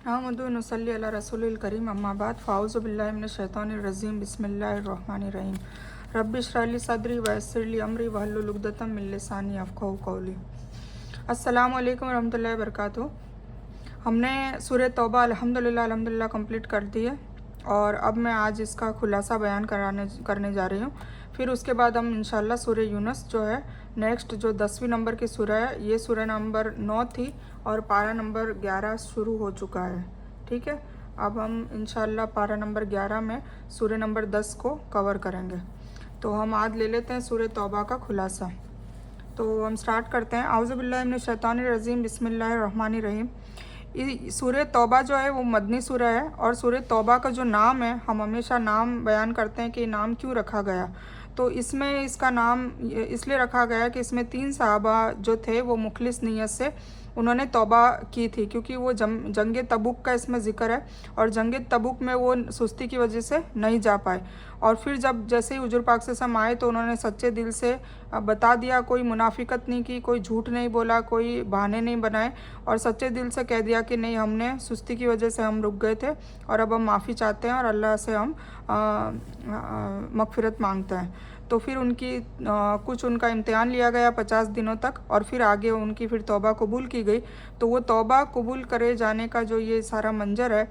अहमदु नसल्ली अला रसूलिल करीम अम्मा बाद फ़ाऊज़ु बिल्लाहि मिनश शैतानिर रजीम बिस्मिल्लाहिर रहमानिर रहीम रब्बि इश्रह ली सदरी व यस्सिर ली अमरी वहल्लुल उक़दतम मिन लिसानी यफ़क़हू क़ौली। अस्सलामु अलैकुम रहमतुल्लाहि व बरकातुहू। हमने सूरह तौबा अल्हम्दुलिल्लाह कंप्लीट कर दी है और अब मैं आज इसका खुलासा बयान करने जा रही हूँ। फिर उसके बाद हम इंशाल्लाह सूरह यूनुस जो है नेक्स्ट जो 10वीं नंबर की सूरह है, ये सूरह नंबर 9 थी और पारा नंबर 11 शुरू हो चुका है। ठीक है, अब हम इंशाल्लाह पारा नंबर 11 में सूरह नंबर 10 को कवर करेंगे। तो हम आज ले लेते हैं सूरह तौबा का खुलासा। तो हम स्टार्ट करते हैं। आऊज़ु बिल्लाहि मिनश शैतानिर रजीम बिस्मिल्लाहिर रहमानिर रहीम। सूरह तौबा जो है वो मदनी सूरह है और सूरह तौबा का जो नाम है, हम हमेशा नाम बयान करते हैं कि नाम क्यों रखा गया। तो इसमें इसका नाम इसलिए रखा गया कि इसमें 3 सहाबा जो थे वो मुखलिस नीयत से उन्होंने तौबा की थी, क्योंकि वो जंग तबुक का इसमें ज़िक्र है और जंग तबुक में वो सुस्ती की वजह से नहीं जा पाए। और फिर जब जैसे ही हुजूर पाक सल्लल्लाहु अलैहि वसल्लम आए तो उन्होंने सच्चे दिल से बता दिया, कोई मुनाफिकत नहीं की, कोई झूठ नहीं बोला, कोई बहाने नहीं बनाए और सच्चे दिल से कह दिया कि नहीं, हमने सुस्ती की वजह से हम रुक गए थे और अब हम माफ़ी चाहते हैं और अल्लाह से हम मग़फ़िरत मांगते हैं। तो फिर कुछ उनका इम्तिहान लिया गया 50 दिनों तक और फिर आगे उनकी फिर तौबा कबूल की गई। तो वो तौबा कबूल करे जाने का जो ये सारा मंजर है,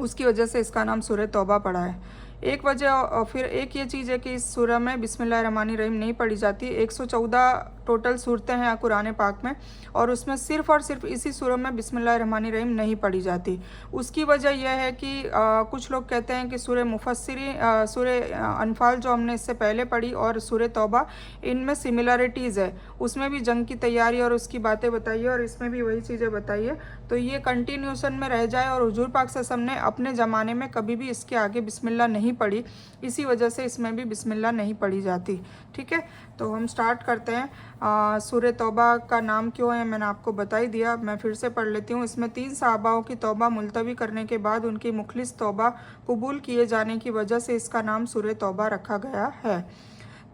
उसकी वजह से इसका नाम सूरह तौबा पड़ा है। एक वजह और फिर एक ये चीज़ है कि इस सूरह में बिस्मिल्लाहिर्रहमानिर्रहीम नहीं पढ़ी जाती। 114 टोटल सूरतें हैं कुरान पाक में और उसमें सिर्फ़ और सिर्फ इसी सूरह में बिस्मिल्लाहिर्रहमानिर्रहीम नहीं पढ़ी जाती। उसकी वजह यह है कि कुछ लोग कहते हैं कि सूरह मुफस्सिरी सूरह अनफाल जो हमने इससे पहले पढ़ी और सूरह तौबा, इनमें सिमिलरिटीज़ है। उसमें भी जंग की तैयारी और उसकी बातें बताई है और इसमें भी वही चीज़ें बताई है। तो ये कंटिन्यूसन में रह जाए और हुजूर पाक सल्लल्लाहु अलैहि वसल्लम ने अपने ज़माने में कभी भी इसके आगे बिस्मिल्लाह नहीं पढ़ी, इसी वजह से इसमें भी बिस्मिल्लाह नहीं पढ़ी जाती। ठीक है, तो हम स्टार्ट करते हैं। सूरह तौबा का नाम क्यों है मैंने आपको बता ही दिया, मैं फिर से पढ़ लेती हूँ। इसमें 3 सहाबाओं की तौबा मुलतवी करने के बाद उनकी मुखलिस तौबा कबूल किए जाने की वजह से इसका नाम सूरह तौबा रखा गया है।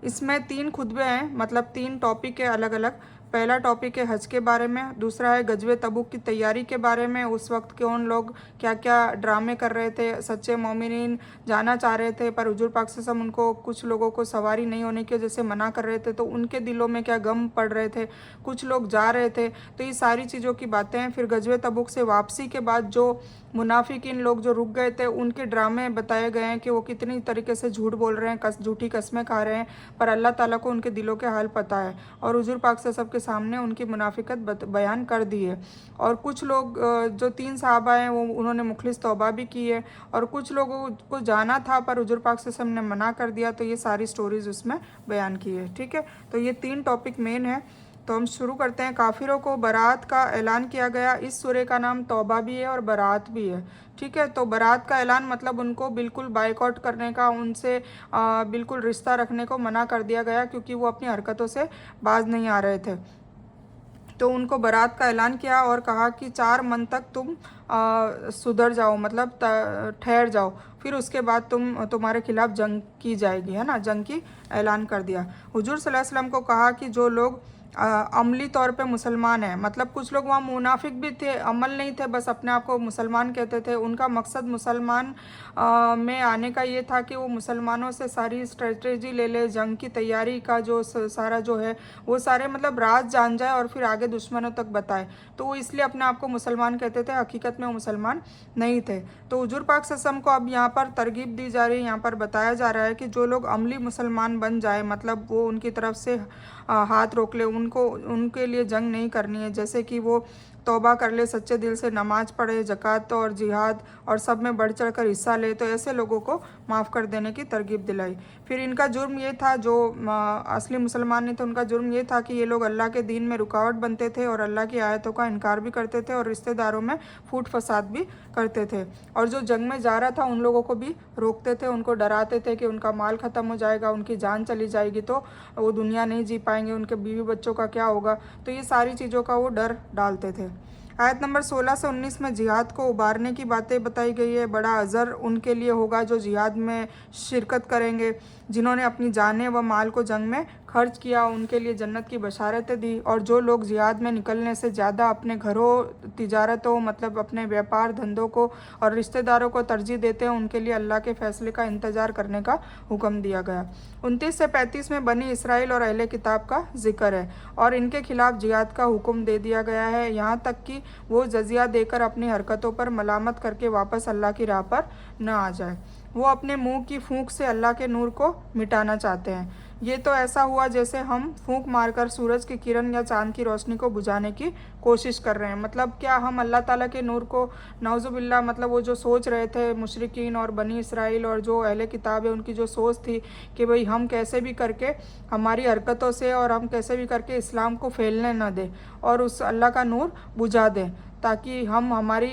इसमें 3 खुतबे हैं, मतलब 3 टॉपिक है अलग अलग। पहला टॉपिक है हज के बारे में, दूसरा है गजवे तबुक की तैयारी के बारे में, उस वक्त के उन लोग क्या क्या ड्रामे कर रहे थे, सच्चे मोमिनीन जाना चाह रहे थे पर हुजूर पाक सल्लल्लाहु अलैहि वसल्लम उनको कुछ लोगों को सवारी नहीं होने की वजह से मना कर रहे थे, तो उनके दिलों में क्या गम पड़ रहे थे, कुछ लोग जा रहे थे। तो ये सारी चीज़ों की बातें हैं। फिर गजवे तबुक से वापसी के बाद जो मुनाफिकीन लोग जो रुक गए थे, उनके ड्रामे बताए गए हैं कि वो कितनी तरीके से झूठ बोल रहे हैं, झूठी कस्में खा रहे हैं, पर अल्लाह ताला को उनके दिलों के हाल पता है और हुजूर पाक से सबके सामने उनकी मुनाफिकत बयान कर दी है। और कुछ लोग जो 3 सहाबा हैं वो उन्होंने मुखलिस तौबा भी की है और कुछ लोगों को जाना था पर हुजूर पाक से सबने मना कर दिया। तो ये सारी स्टोरीज़ उसमें बयान की है। ठीक है, तो ये 3 टॉपिक मेन है। तो हम शुरू करते हैं। काफिरों को बरात का ऐलान किया गया। इस सूरह का नाम तौबा भी है और बरात भी है। ठीक है, तो बरात का ऐलान मतलब उनको बिल्कुल बाइकआउट करने का, उनसे बिल्कुल रिश्ता रखने को मना कर दिया गया, क्योंकि वो अपनी हरकतों से बाज नहीं आ रहे थे। तो उनको बरात का ऐलान किया और कहा कि 4 मन तक तुम सुधर जाओ, मतलब ठहर जाओ, फिर उसके बाद तुम्हारे खिलाफ जंग की जाएगी, है ना। जंग की ऐलान कर दिया। हुजूर सल्लल्लाहु अलैहि वसल्लम को कहा कि जो लोग अमली तौर पे मुसलमान हैं, मतलब कुछ लोग वहाँ मुनाफिक भी थे, अमल नहीं थे, बस अपने आप को मुसलमान कहते थे। उनका मकसद मुसलमान में आने का ये था कि वो मुसलमानों से सारी स्ट्रेटजी ले ले, जंग की तैयारी का जो सारा जो है वो सारे मतलब राज जान जाए और फिर आगे दुश्मनों तक बताए। तो वो इसलिए अपने आप को मुसलमान कहते थे, हकीकत में वो मुसलमान नहीं थे। तो हुजूर पाक सल्लल्लाहु अलैहि वसल्लम को अब यहाँ पर तरगीब दी जा रही है, यहाँ पर बताया जा रहा है कि जो लोग अमली मुसलमान बन जाए, मतलब वो उनकी तरफ से हाथ रोक ले, उनके लिए जंग नहीं करनी है। जैसे कि वो तौबा कर ले, सच्चे दिल से नमाज पढ़े, ज़कात और जिहाद और सब में बढ़ चढ़ कर हिस्सा ले, तो ऐसे लोगों को माफ़ कर देने की तरगीब दिलाई। फिर इनका जुर्म ये था, जो असली मुसलमान नहीं थे, उनका जुर्म ये था कि ये लोग अल्लाह के दीन में रुकावट बनते थे और अल्लाह की आयतों का इनकार भी करते थे और रिश्तेदारों में फूट फसाद भी करते थे। और जो जंग में जा रहा था उन लोगों को भी रोकते थे, उनको डराते थे कि उनका माल ख़त्म हो जाएगा, उनकी जान चली जाएगी तो वो दुनिया नहीं जी पाएंगे, उनके बीवी बच्चों का क्या होगा। तो ये सारी चीज़ों का वो डर डालते थे। आयत नंबर 16 से 19 में जिहाद को उबारने की बातें बताई गई है। बड़ा अज़र उनके लिए होगा जो जिहाद में शिरकत करेंगे, जिन्होंने अपनी जानें व माल को जंग में खर्च किया, उनके लिए जन्नत की बशारतें दी। और जो लोग जिहाद में निकलने से ज़्यादा अपने घरों, तिजारतों, मतलब अपने व्यापार धंधों को और रिश्तेदारों को तरजीह देते हैं, उनके लिए अल्लाह के फ़ैसले का इंतज़ार करने का हुक्म दिया गया। 29 से 35 में बनी इसराइल और अहले किताब का जिक्र है और इनके खिलाफ जिहाद का हुक्म दे दिया गया है, यहाँ तक कि वो जजिया देकर अपनी हरकतों पर मलामत करके वापस अल्लाह की राह पर न आ जाए। वो अपने मुंह की फूंक से अल्लाह के नूर को मिटाना चाहते हैं। ये तो ऐसा हुआ जैसे हम फूंक मारकर सूरज की किरण या चांद की रोशनी को बुझाने की कोशिश कर रहे हैं। मतलब क्या हम अल्लाह ताला के नूर को, नाउजुबिल्ला, मतलब वो जो सोच रहे थे मुशरिकीन और बनी इसराइल और जो अहले किताब है, उनकी जो सोच थी कि भाई हम कैसे भी करके हमारी हरकतों से और हम कैसे भी करके इस्लाम को फैलने न दें और उस अल्लाह का नूर बुझा दें, ताकि हम हमारी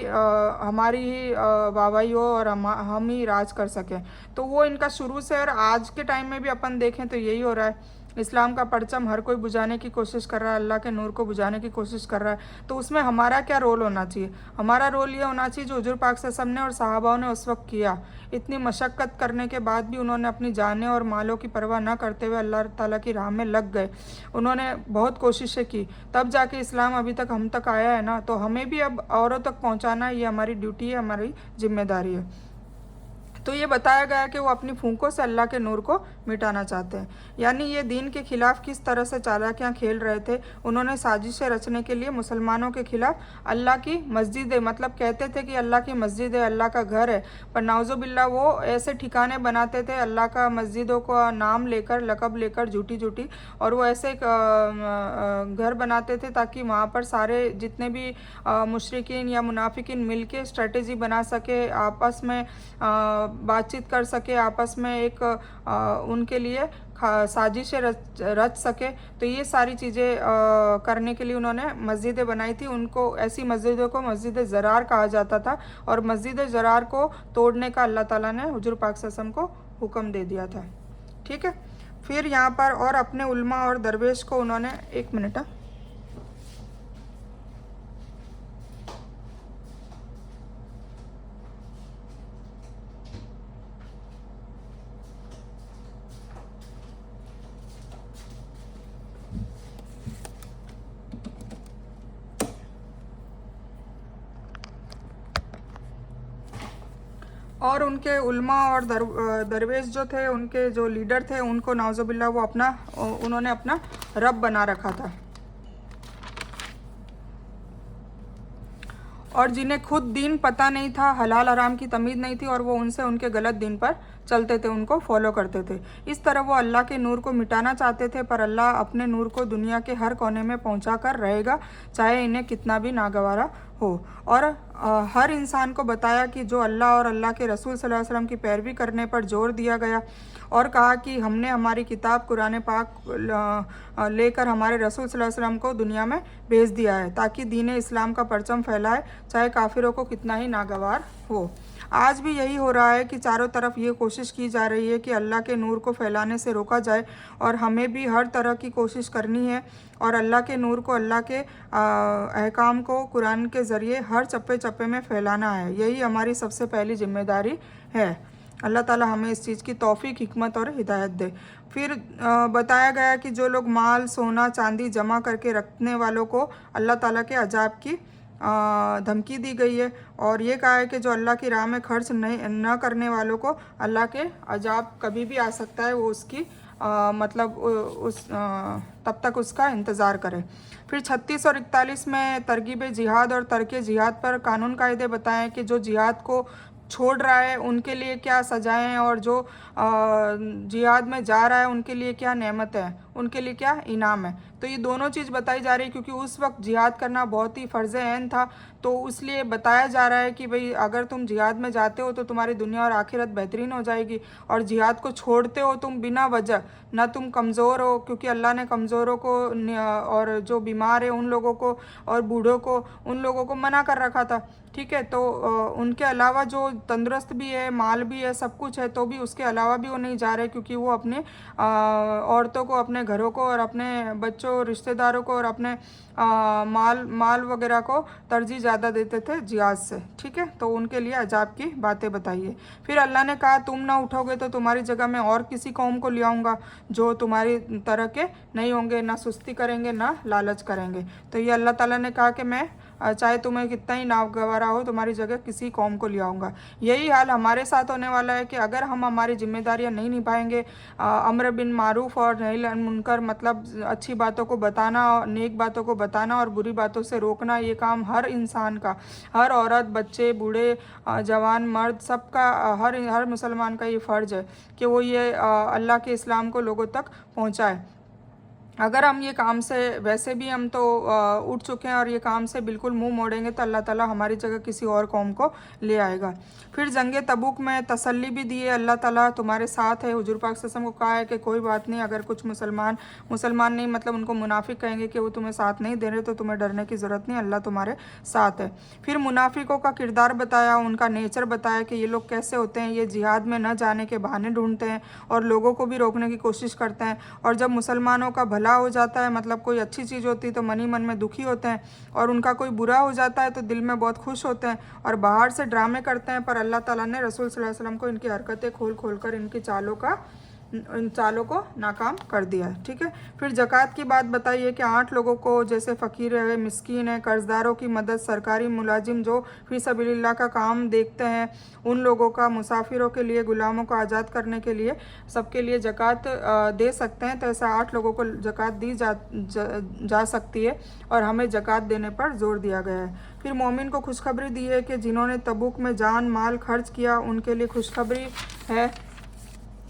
ही वाहवाही हो और हम ही राज कर सकें। तो वो इनका शुरू से और आज के टाइम में भी अपन देखें तो यही हो रहा है। इस्लाम का परचम हर कोई बुझाने की कोशिश कर रहा है, अल्लाह के नूर को बुझाने की कोशिश कर रहा है। तो उसमें हमारा क्या रोल होना चाहिए? हमारा रोल ये होना चाहिए जो हुजूर पाक सल्लल्लाहु अलैहि वसल्लम ने और सहाबाओं ने उस वक्त किया। इतनी मशक्क़त करने के बाद भी उन्होंने अपनी जानें और मालों की परवाह न करते हुए अल्लाह ताला की राह में लग गए। उन्होंने बहुत कोशिशें की, तब जाके इस्लाम अभी तक हम तक आया है ना। तो हमें भी अब औरों तक पहुँचाना, ये हमारी ड्यूटी है, हमारी जिम्मेदारी है। तो ये बताया गया कि वो अपनी फूंकों से अल्लाह के नूर को मिटाना चाहते हैं, यानी ये दीन के खिलाफ किस तरह से चालाकियाँ खेल रहे थे। उन्होंने साजिशें रचने के लिए मुसलमानों के खिलाफ अल्लाह की मस्जिद है, मतलब कहते थे कि अल्लाह की मस्जिद है, अल्लाह का घर है, पर नाउजुबिल्ला वो ऐसे ठिकाने बनाते थे अल्लाह का मस्जिदों का नाम लेकर, लक़ब लेकर, झूठी झूठी, और वो ऐसे घर बनाते थे ताकि वहाँ पर सारे जितने भी मुशरिकीन या मुनाफिकीन मिल के स्ट्रेटेजी बना सके, आपस में बातचीत कर सके, आपस में एक उनके लिए साजिशें रच सके। तो ये सारी चीज़ें करने के लिए उन्होंने मस्जिदें बनाई थी। उनको ऐसी मस्जिदों को मस्जिद ज़रार कहा जाता था और मस्जिद ज़रार को तोड़ने का अल्लाह ताला ने हुजूर पाक सल्लल्लाहु अलैहि वसल्लम को हुक्म दे दिया था। ठीक है, फिर यहाँ पर और अपने उल्मा और दरवेश को उन्होंने, एक मिनट, और उनके उल्मा और दरवेश जो थे, उनके जो लीडर थे, उनको नाउजुबिल्ला वो उन्होंने अपना रब बना रखा था। और जिन्हें खुद दीन पता नहीं था, हलाल हराम की तमीज़ नहीं थी, और वो उनसे उनके गलत दीन पर चलते थे, उनको फॉलो करते थे। इस तरह वो अल्लाह के नूर को मिटाना चाहते थे, पर अल्लाह अपने नूर को दुनिया के हर कोने में पहुंचा कर रहेगा, चाहे इन्हें कितना भी नागवारा हो। और हर इंसान को बताया कि जो अल्लाह और अल्लाह के रसूल सल्लल्लाहु अलैहि वसल्लम की पैरवी करने पर जोर दिया गया और कहा कि हमने हमारी किताब कुरान पाक लेकर हमारे रसूल सल्लल्लाहु अलैहि वसल्लम को दुनिया में भेज दिया है ताकि दीन इस्लाम का परचम फैलाए, चाहे काफिरों को कितना ही नागवार हो। आज भी यही हो रहा है कि चारों तरफ ये कोशिश की जा रही है कि अल्लाह के नूर को फैलाने से रोका जाए, और हमें भी हर तरह की कोशिश करनी है और अल्लाह के नूर को, अल्लाह के अहकाम को कुरान के ज़रिए हर चप्पे चप्पे में फैलाना है। यही हमारी सबसे पहली जिम्मेदारी है। अल्लाह ताला हमें इस चीज़ की तौफीक, हिकमत और हिदायत दे। फिर बताया गया कि जो लोग माल, सोना, चांदी जमा करके रखने वालों को अल्लाह ताला के अजाब की धमकी दी गई है, और ये कहा है कि जो अल्लाह की राह में खर्च न करने वालों को अल्लाह के अजाब कभी भी आ सकता है, वो उसकी मतलब तब तक उसका इंतज़ार करें। फिर 36 और 41 में तरगीब जिहाद और तर्क जिहाद पर कानून कायदे बताएं कि जो जिहाद को छोड़ रहा है उनके लिए क्या सजाएं हैं, और जो जिहाद में जा रहा है उनके लिए क्या नेमत है, उनके लिए क्या इनाम है। तो ये दोनों चीज़ बताई जा रही है, क्योंकि उस वक्त जिहाद करना बहुत ही फ़र्ज़ ऐन था। तो इसलिए बताया जा रहा है कि भाई अगर तुम जिहाद में जाते हो तो तुम्हारी दुनिया और आखिरत बेहतरीन हो जाएगी, और जिहाद को छोड़ते हो तुम बिना वजह, ना तुम कमज़ोर हो, क्योंकि अल्लाह ने कमज़ोरों को और जो बीमार है उन लोगों को और बूढ़ों को, उन लोगों को मना कर रखा था। ठीक है, तो उनके अलावा जो तंदुरुस्त भी है, माल भी है, सब कुछ है, तो भी उसके अलावा भी वो नहीं जा रहे, क्योंकि वो अपने औरतों को अपने घरों को और अपने बच्चों, रिश्तेदारों को और अपने माल वगैरह को तरजीह ज़्यादा देते थे जिहाद से। ठीक है, तो उनके लिए अजाब की बातें बताइए। फिर अल्लाह ने कहा, तुम ना उठोगे तो तुम्हारी जगह मैं और किसी कौम को ले आऊँगा जो तुम्हारी तरह के नहीं होंगे, ना सुस्ती करेंगे ना लालच करेंगे। तो ये अल्लाह ताला ने कहा कि मैं चाहे तुम्हें कितना ही नागवारा हो, तुम्हारी जगह किसी कौम को ले आऊँगा। यही हाल हमारे साथ होने वाला है कि अगर हम हमारी जिम्मेदारियां नहीं निभाएंगे, अम्र बिन मारूफ और नही अनिल मुनकर, मतलब अच्छी बातों को बताना, नेक बातों को बताना और बुरी बातों से रोकना, ये काम हर इंसान का, हर औरत, बच्चे, बूढ़े, जवान, मर्द, सबका, हर मुसलमान का ये फ़र्ज़ है कि वो ये अल्लाह के इस्लाम को लोगों तक पहुँचाए। अगर हम ये काम से, वैसे भी हम तो उठ चुके हैं और ये काम से बिल्कुल मुंह मोड़ेंगे तो अल्लाह ताला हमारी जगह किसी और कौम को ले आएगा। फिर जंग तबूक में तसल्ली भी दी है, अल्लाह ताला तुम्हारे साथ है। हुजूर पाक सल्लल्लाहु अलैहि वसल्लम को कहा है कि कोई बात नहीं, अगर कुछ मुसलमान नहीं, मतलब उनको मुनाफिक कहेंगे कि वो तुम्हें साथ नहीं दे रहे, तो तुम्हें डरने की ज़रूरत नहीं, अल्लाह तुम्हारे साथ है। फिर मुनाफिकों का किरदार बताया, उनका नेचर बताया कि ये लोग कैसे होते हैं। ये जिहाद में न जाने के बहाने ढूंढते हैं और लोगों को भी रोकने की कोशिश करते हैं, और जब मुसलमानों का भला हो जाता है, मतलब कोई अच्छी चीज़ होती है, तो मन ही मन में दुखी होते हैं, और उनका कोई बुरा हो जाता है तो दिल में बहुत खुश होते हैं और बाहर से ड्रामे करते हैं। पर अल्लाह ताला ने रसूल सल्लल्लाहु अलैहि वसल्लम को इनकी हरकतें खोल कर इनकी इन चालों को नाकाम कर दिया है। ठीक है, फिर ज़कात की बात बताइए कि 8 लोगों को, जैसे फ़कीर है, मिस्कीन है, कर्जदारों की मदद, सरकारी मुलाजिम जो फी सबीलिल्लाह का काम देखते हैं, उन लोगों का, मुसाफिरों के लिए, गुलामों को आज़ाद करने के लिए, सबके लिए ज़कात दे सकते हैं। तो ऐसा 8 लोगों को ज़कात दी जा सकती है और हमें ज़कात देने पर जोर दिया गया है। फिर मोमिन को खुशखबरी दी है कि जिन्होंने तबूक में जान माल खर्च किया उनके लिए खुशखबरी है।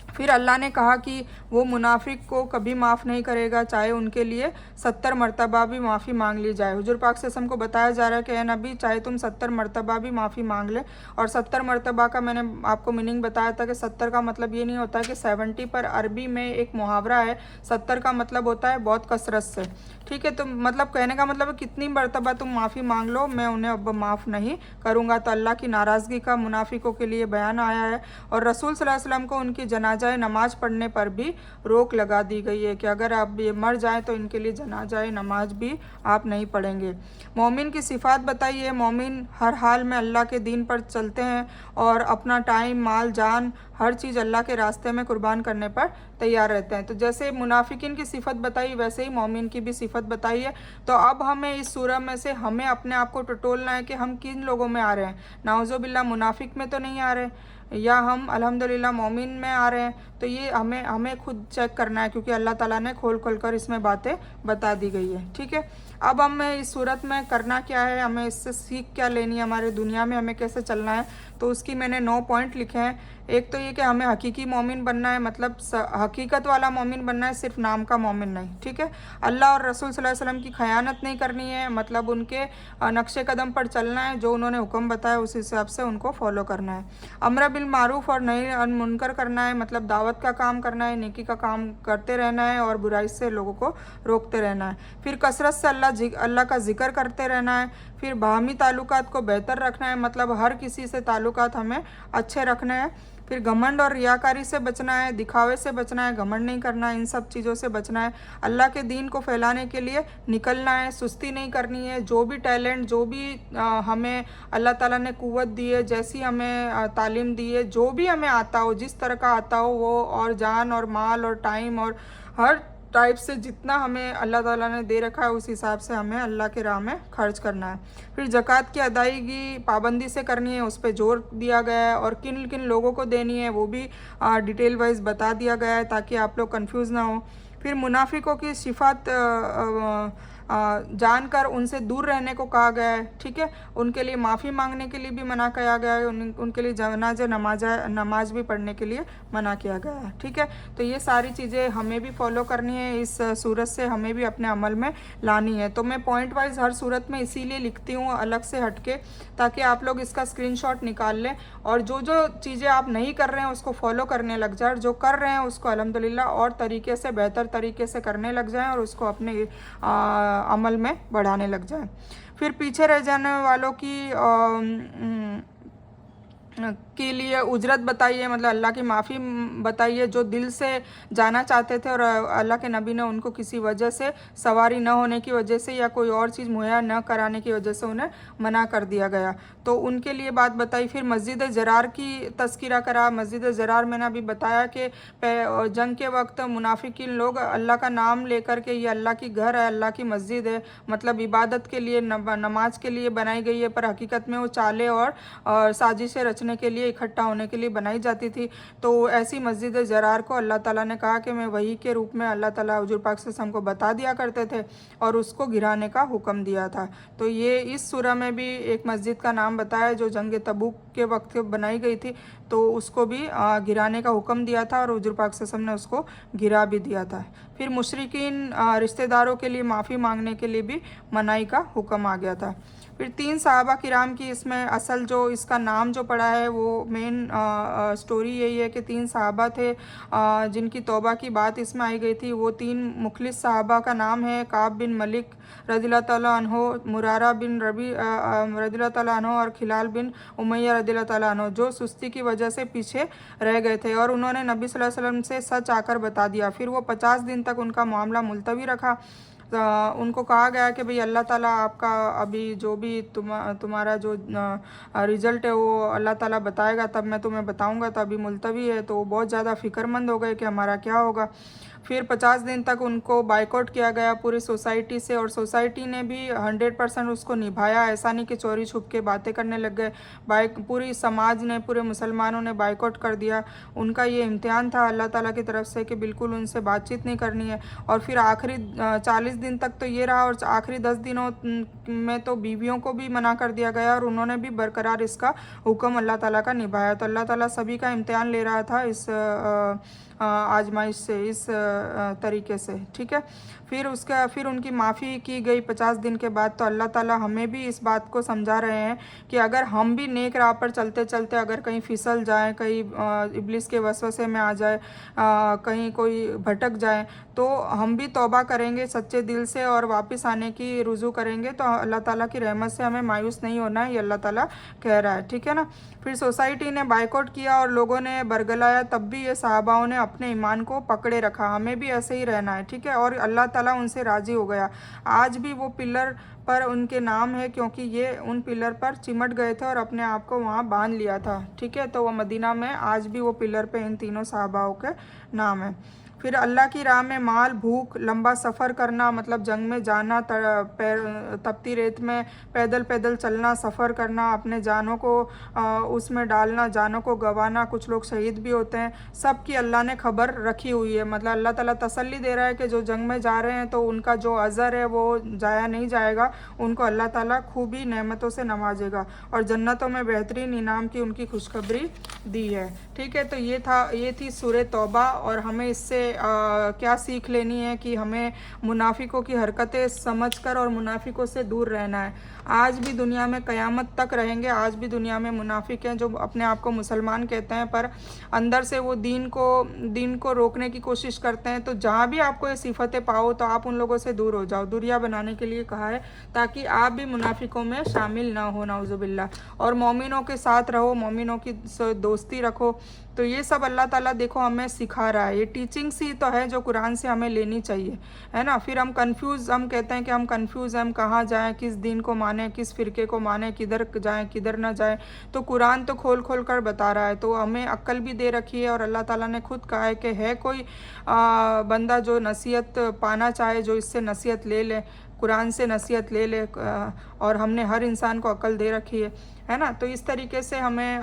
फिर अल्लाह ने कहा कि वो मुनाफिक को कभी माफ़ नहीं करेगा, चाहे उनके लिए 70 मरतबा भी माफ़ी मांग ली जाए। हुजूर पाक से हमको बताया जा रहा है कि ए नबी, चाहे तुम 70 मरतबा भी माफ़ी मांग ले। और 70 मरतबा का मैंने आपको मीनिंग बताया था कि 70 का मतलब ये नहीं होता है कि 70 पर। अरबी में एक मुहावरा है, 70 का मतलब होता है बहुत कसरत से। ठीक है, तो मतलब कहने का मतलब है कितनी मरतबा तुम माफ़ी मांग लो, मैं उन्हें अब माफ़ नहीं करूँगा। तो अल्लाह की नाराज़गी का मुनाफिकों के लिए बयान आया है। और रसूल सल्लल्लाहु अलैहि वसल्लम को उनकी जनाजा नमाज पढ़ने पर भी रोक लगा दी गई है कि अगर आप ये मर जाएं तो इनके लिए जनाजा नमाज भी आप नहीं पढ़ेंगे। मोमिन की सिफ़ात बताइए। मोमिन हर हाल में अल्लाह के दीन पर चलते हैं और अपना टाइम, माल, जान, हर चीज़ अल्लाह के रास्ते में कुर्बान करने पर तैयार रहते हैं। तो जैसे मुनाफिकिन की सिफ़त बताई, वैसे ही मोमिन की भी सिफ़त बताई है। तो अब हमें इस सूरह में से हमें अपने आप को टटोलना है कि हम किन लोगों में आ रहे हैं। नाउज़ुबिल्लाह मुनाफिक में तो नहीं आ रहे, या हम अल्हम्दुलिल्लाह मोमिन में आ रहे हैं। तो ये हमें खुद चेक करना है, क्योंकि अल्लाह ताला ने खोल कर इसमें बातें बता दी गई है। ठीक है, अब हमें इस सूरत में करना क्या है, हमें इससे सीख क्या लेनी है, हमारे दुनिया में हमें कैसे चलना है, तो उसकी मैंने 9 पॉइंट लिखे हैं। एक तो ये कि हमें हकीकी मोमिन बनना है, मतलब हकीकत वाला मोमिन बनना है, सिर्फ नाम का मोमिन नहीं। ठीक है, अल्लाह और रसूल सल्लल्लाहु अलैहि वसल्लम की खयानत नहीं करनी है, मतलब उनके नक्शे कदम पर चलना है, जो उन्होंने हुक्म बताया उस हिसाब से उनको फॉलो करना है। अम्र बिल मारूफ और नही अनिल मुनकर करना है, मतलब दावत का काम करना है, नेकी का काम करते रहना है और बुराई से लोगों को रोकते रहना है। फिर कसरत से अल्लाह का जिक्र करते रहना है। फिर बाहमी ताल्लुकात को बेहतर रखना है, मतलब हर किसी से ताल्लुकात हमें अच्छे रखने हैं। फिर घमंड और रियाकारी से बचना है, दिखावे से बचना है, घमंड नहीं करना है, इन सब चीज़ों से बचना है। अल्लाह के दीन को फैलाने के लिए निकलना है, सुस्ती नहीं करनी है। जो भी टैलेंट, जो भी हमें अल्लाह ताला ने कुव्वत दी है, जैसी हमें तालीम दी है, जो भी हमें आता हो, जिस तरह का आता हो वो, और जान और माल और टाइम और हर टाइप से जितना हमें अल्लाह ताला ने दे रखा है उस हिसाब से हमें अल्लाह के राह में खर्च करना है। फिर ज़कात की अदायगी पाबंदी से करनी है, उस पर जोर दिया गया है, और किन किन लोगों को देनी है वो भी डिटेल वाइज बता दिया गया है, ताकि आप लोग कंफ्यूज ना हो। फिर मुनाफिकों की सिफ़ात जानकर उनसे दूर रहने को कहा गया है। ठीक है, उनके लिए माफ़ी मांगने के लिए भी मना किया गया है, उनके लिए जनाजा नमाज भी पढ़ने के लिए मना किया गया है। ठीक है, तो ये सारी चीज़ें हमें भी फॉलो करनी है, इस सूरत से हमें भी अपने अमल में लानी है। तो मैं पॉइंट वाइज हर सूरत में इसीलिए लिखती हूँ अलग से हटके, ताकि आप लोग इसका स्क्रीनशॉट निकाल लें और जो जो चीज़ें आप नहीं कर रहे हैं उसको फॉलो करने लग जाए, जो कर रहे हैं उसको अल्हम्दुलिल्लाह और तरीके से, बेहतर तरीके से करने लग जाएँ और उसको अपने अमल में बढ़ाने लग जाए। फिर पीछे रह जाने वालों की के लिए उजरत बताइए, मतलब अल्लाह की माफ़ी बताइए, जो दिल से जाना चाहते थे और अल्लाह के नबी ने उनको किसी वजह से, सवारी न होने की वजह से या कोई और चीज़ मुहैया न कराने की वजह से उन्हें मना कर दिया गया, तो उनके लिए बात बताई। फिर मस्जिद ज़रार की तस्करा करा। मस्जिद ज़रार मैंने अभी बताया कि जंग के वक्त मुनाफिकीन लोग अल्लाह का नाम लेकर के ये अल्लाह की घर है, अल्लाह की मस्जिद है, मतलब इबादत के लिए, नमाज के लिए बनाई गई है, पर हकीकत में वो चाले और साजिशें रचने के लिए, इकट्ठा होने के लिए बनाई जाती थी। तो ऐसी मस्जिद ज़रार को अल्लाह ताला ने कहा कि मैं वही के रूप में अल्लाह ताला हुजूर पाक से हमको बता दिया करते थे और उसको गिराने का हुक्म दिया था। तो ये इस सूरा में भी एक मस्जिद का नाम बताया जो जंग तबूक के वक्त बनाई गई थी, तो उसको भी गिराने का हुक्म दिया था और हुजूर पाक सल्लल्लाहु अलैहि वसल्लम ने उसको गिरा भी दिया था। फिर मुशरिकीन रिश्तेदारों के लिए माफ़ी मांगने के लिए भी मनाही का हुक्म आ गया था। फिर 3 सहाबा किराम की इसमें असल जो इसका नाम जो पड़ा है वो मेन स्टोरी यही है कि 3 सहाबा थे जिनकी तौबा की बात इसमें आई गई थी। वो 3 मुखलिस सहाबा का नाम है काब बिन मलिक रज़ियल्लाहु ताला अन्हो, मुरारा बिन रबी रज़ियल्लाहु ताला अन्हो और खिलाल बिन उमैया रज़ियल्लाहु ताला अन्हो, जो सुस्ती की वजह से पीछे रह गए थे और उन्होंने नबी सल्लल्लाहु अलैहि वसल्लम से सच आकर बता दिया। फिर वो 50 दिन तक उनका मामला मुलतवी रखा। उनको कहा गया कि भाई अल्लाह ताला आपका अभी जो भी तुम्हारा जो रिज़ल्ट है वो अल्लाह ताला बताएगा, तब मैं तुम्हें बताऊंगा, तो अभी मुलतवी है। तो वो बहुत ज़्यादा फ़िक्रमंद हो गए कि हमारा क्या होगा। फिर 50 दिन तक उनको बाइकआउट किया गया पूरी सोसाइटी से और सोसाइटी ने भी 100% उसको निभाया। ऐसा नहीं कि चोरी छुप के बातें करने लग गए, पूरी समाज ने, पूरे मुसलमानों ने बाइकआउट कर दिया। उनका ये इम्तिहान था अल्लाह ताला की तरफ से कि बिल्कुल उनसे बातचीत नहीं करनी है। और फिर आखिरी 40 दिन तक तो ये रहा और आखिरी 10 दिनों में तो बीवियों को भी मना कर दिया गया और उन्होंने भी बरकरार इसका हुक्म अल्लाह ताला का निभाया। तो अल्लाह ताला सभी का इम्तिहान ले रहा था इस आजमाइश से, इस तरीके से, ठीक है। फिर उनकी माफ़ी की गई 50 दिन के बाद। तो अल्लाह ताला हमें भी इस बात को समझा रहे हैं कि अगर हम भी नेक राह पर चलते चलते अगर कहीं फिसल जाएं, कहीं इब्लिस के वसवसे में आ जाए, कहीं कोई भटक जाए, तो हम भी तौबा करेंगे सच्चे दिल से और वापस आने की रुजू करेंगे, तो अल्लाह ताला की रहमत से हमें मायूस नहीं होना है, ये अल्लाह ताला कह रहा है, ठीक है ना। फिर सोसाइटी ने बाइकआउट किया और लोगों ने बरगलाया, तब भी ये सहाबाओं ने अपने ईमान को पकड़े रखा। हमें भी ऐसे ही रहना है, ठीक है। और अल्लाह ताला उनसे राज़ी हो गया। आज भी वो पिलर पर उनके नाम है क्योंकि ये उन पिलर पर चिमट गए थे और अपने आप को वहाँ बांध लिया था, ठीक है। तो वो मदीना में आज भी वो पिलर पे इन तीनों सहाबाओं के नाम है। फिर अल्लाह की राह में माल, भूख, लंबा सफ़र करना, मतलब जंग में जाना, तपती रेत में पैदल पैदल चलना, सफ़र करना, अपने जानों को उसमें डालना, जानों को गंवाना, कुछ लोग शहीद भी होते हैं, सब की अल्लाह ने खबर रखी हुई है। मतलब अल्लाह ताला तसल्ली दे रहा है कि जो जंग में जा रहे हैं तो उनका जो अज़र है वो जाया नहीं जाएगा, उनको अल्लाह ताला खूबी नेमतों से नवाजेगा और जन्नतों में बेहतरीन इनाम की उनकी खुशखबरी दी है, ठीक है। तो ये थी सूरह तौबा और हमें इससे क्या सीख लेनी है कि हमें मुनाफिकों की हरकतें समझकर और मुनाफिकों से दूर रहना है। आज भी दुनिया में क़यामत तक रहेंगे, आज भी दुनिया में मुनाफिक हैं जो अपने आप को मुसलमान कहते हैं पर अंदर से वो दीन को रोकने की कोशिश करते हैं। तो जहाँ भी आपको ये सिफतें पाओ तो आप उन लोगों से दूर हो जाओ, दूरिया बनाने के लिए कहा है, ताकि आप भी मुनाफिकों में शामिल ना हो, नाउज़ुबिल्लाह। और मोमिनों के साथ रहो, मोमिनों की दोस्ती रखो। तो ये सब अल्लाह ताला देखो हमें सिखा रहा है। ये टीचिंग्स ही तो है जो कुरान से हमें लेनी चाहिए, है ना। फिर हम कहते हैं कि हम कंफ्यूज हैं, हम कहाँ जाएं, किस दीन को माने, किस फ़िरके को माने, किधर जाएं किधर ना जाएं। तो कुरान तो खोल खोल कर बता रहा है, तो हमें अक्ल भी दे रखी है और अल्लाह ताला ने खुद कहा है कि है कोई बंदा जो नसीहत पाना चाहे, जो इससे नसीहत ले ले, कुरान से नसीहत ले ले। और हमने हर इंसान को अक्ल दे रखी है ना। तो इस तरीके से हमें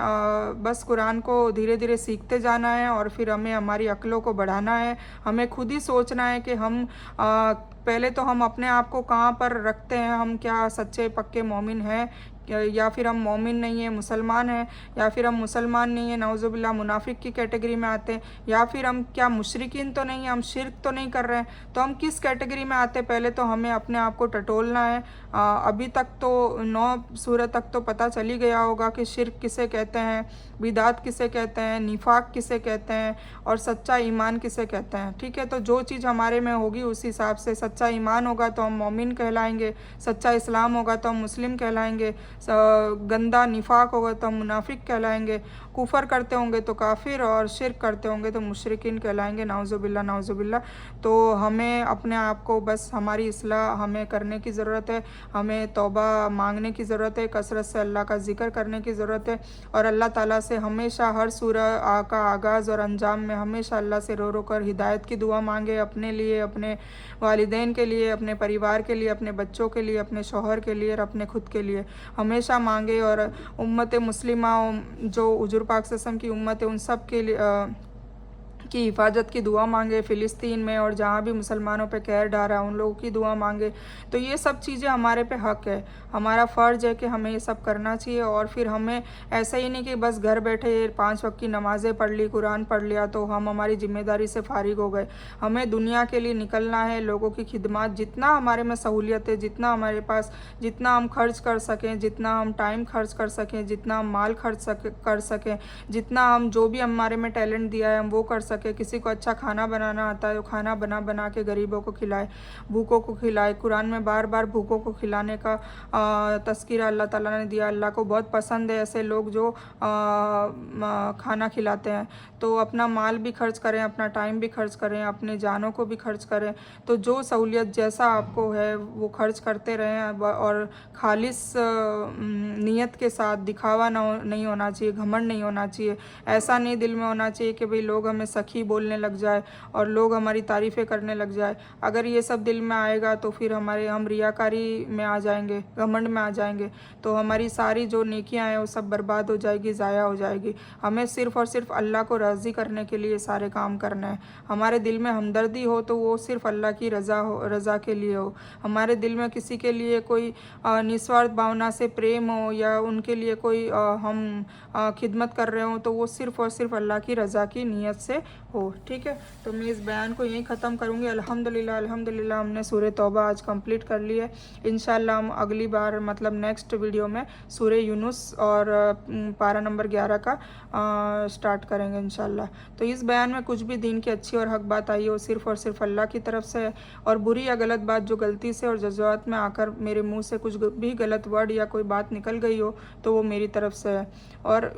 बस कुरान को धीरे धीरे सीखते जाना है और फिर हमें हमारी अक्लों को बढ़ाना है। हमें खुद ही सोचना है कि हम पहले तो हम अपने आप को कहाँ पर रखते हैं, हम क्या सच्चे पक्के मोमिन हैं या फिर हम मोमिन नहीं है, मुसलमान हैं, या फिर हम मुसलमान नहीं है, नाउज़ुबिल्लाह मुनाफिक की कैटेगरी में आते हैं, या फिर हम क्या मुशरिकीन तो नहीं है, हम शिरक तो नहीं कर रहे हैं, तो हम किस कैटेगरी में आते हैं। पहले तो हमें अपने आप को टटोलना है। अभी तक तो 9 सूरत तक तो पता चल ही गया होगा कि शिरक किसे कहते हैं, बिदात किसे कहते हैं, निफाक किसे कहते हैं और सच्चा ईमान किसे कहते हैं, ठीक है। तो जो चीज़ हमारे में होगी उस हिसाब से, सच्चा ईमान होगा तो हम मोमिन कहलाएंगे, सच्चा इस्लाम होगा तो हम मुस्लिम कहलाएंगे, गंदा निफाक होगा तो हम मुनाफिक कहलाएंगे, कुफर करते होंगे तो काफिर, और शिरक करते होंगे तो मुशरिकीन कहलाएंगे। नाउज़ुबिल्ला नाउज़ुबिल्ला। तो हमें अपने आप को बस हमारी इसलाह हमें करने की ज़रूरत है, हमें तौबा मांगने की ज़रूरत है, कसरत से अल्लाह का ज़िक्र करने की ज़रूरत है, और अल्लाह ताला से हमेशा हर सूरह का आगाज़ और अंजाम में हमेशा अल्लाह से रो रो कर हिदायत की दुआ मांगे, अपने लिए, अपने वालिदैन के लिए, अपने परिवार के लिए, अपने बच्चों के लिए, अपने शौहर के लिए और अपने खुद के लिए हमेशा मांगे। और उम्मत मुस्लिमा जो हुजूर पाक सल्लल्लाहु अलैहि वसल्लम की उम्मत है उन सब के लिए की हिफाजत की दुआ मांगे, फ़िलिस्तीन में और जहाँ भी मुसलमानों पे कहर ढा रहा है उन लोगों की दुआ मांगे। तो ये सब चीज़ें हमारे पे हक़ है, हमारा फ़र्ज़ है कि हमें ये सब करना चाहिए। और फिर हमें ऐसा ही नहीं कि बस घर बैठे 5 वक्त की नमाज़ें पढ़ ली, कुरान पढ़ लिया तो हम हमारी ज़िम्मेदारी से फ़ारिग हो गए। हमें दुनिया के लिए निकलना है, लोगों की खिदमत, जितना हमारे में सहूलियत है, जितना हमारे पास, जितना हम खर्च कर सकें, जितना हम टाइम खर्च कर सकें, जितना हम माल खर्च कर सकें, जितना हम जो भी हमारे में टैलेंट दिया है हम वो कर सकें। किसी को अच्छा खाना बनाना आता है तो खाना बना बना के गरीबों को खिलाए, भूखों को खिलाए। कुरान में बार बार भूखों को खिलाने का तज़किरा अल्लाह ताला ने दिया। अल्लाह को बहुत पसंद है ऐसे लोग जो खाना खिलाते हैं। तो अपना माल भी खर्च करें, अपना टाइम भी खर्च करें, अपने जानों को भी खर्च करें। तो जो सहूलियत जैसा आपको है वो खर्च करते रहें, और खालिस नीयत के साथ, दिखावा नहीं होना चाहिए, घमंड नहीं होना चाहिए। ऐसा नहीं दिल में होना चाहिए कि भाई लोग हमें सखी बोलने लग जाए और लोग हमारी तारीफ़ें करने लग जाए। अगर ये सब दिल में आएगा तो फिर हम रियाकारी में आ जाएंगे, घमंड में आ जाएंगे, तो हमारी सारी जो नेकियां हैं वो सब बर्बाद हो जाएगी, ज़ाया हो जाएगी। हमें सिर्फ़ और सिर्फ अल्लाह को राज़ी करने के लिए सारे काम करने हैं। हमारे दिल में हमदर्दी हो तो वो सिर्फ़ अल्लाह की रज़ा के लिए हो। हमारे दिल में किसी के लिए कोई निस्वार्थ भावना से प्रेम हो या उनके लिए कोई हम खिदमत कर रहे हो तो वो सिर्फ़ और सिर्फ अल्लाह की रज़ा की नीयत से हो। ठीक है, तो मैं इस बयान को यहीं ख़त्म करूँगी। अल्हम्दुलिल्लाह अल्हम्दुलिल्लाह हमने सूरह तौबा आज कंप्लीट कर ली है। इंशाल्लाह हम अगली बार मतलब नेक्स्ट वीडियो में सूरह यूनुस और पारा नंबर 11 का स्टार्ट करेंगे इंशाल्लाह। तो इस बयान में कुछ भी दीन की अच्छी और हक बात आई हो सिर्फ़ और सिर्फ अल्लाह की तरफ से है, और बुरी या गलत बात जो गलती से और जज्बात में आकर मेरे मुँह से कुछ भी गलत वर्ड या कोई बात निकल गई हो तो वो मेरी तरफ से है। और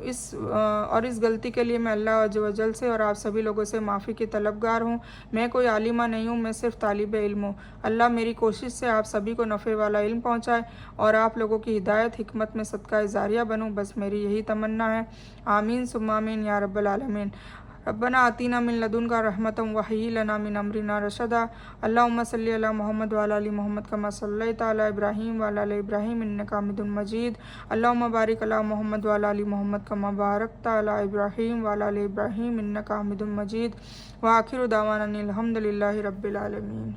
इस गलती के लिए मैं अल्लाह अज़्ज़ व जल से और आप सभी लोगों से माफ़ी की तलबगार हूँ। मैं कोई आलिमा नहीं हूँ, मैं सिर्फ तालिब इल्म हूँ। अल्लाह मेरी कोशिश से आप सभी को नफ़े वाला इल्म पहुँचाए और आप लोगों की हिदायत हिकमत में सदका जारिया बनूँ, बस मेरी यही तमन्ना है। आमीन सुम्मा आमीन या रब्बल आलमीन। रब्बना आतीना मिन लदुनका रहमतम व हय्यि लना मिन अमरिना रशदा। अल्लाहुम्मा सल्लि अला मुहम्मद व अला आलि मुहम्मद कमा सल्लैता अला इब्राहीम व अला आलि इब्राहीम इन्नका हमीदुम मजीद। अल्लाहुम्मा बारिक अला मुहम्मद व अला आलि मुहम्मद कमा बारकता अला इब्राहीम व अला आलि इब्राहीम इन्नका हमीदुम मजीद। व आखिरु दावाना अनिल हम्दुलिल्लाहि रब्बिल आलमीन।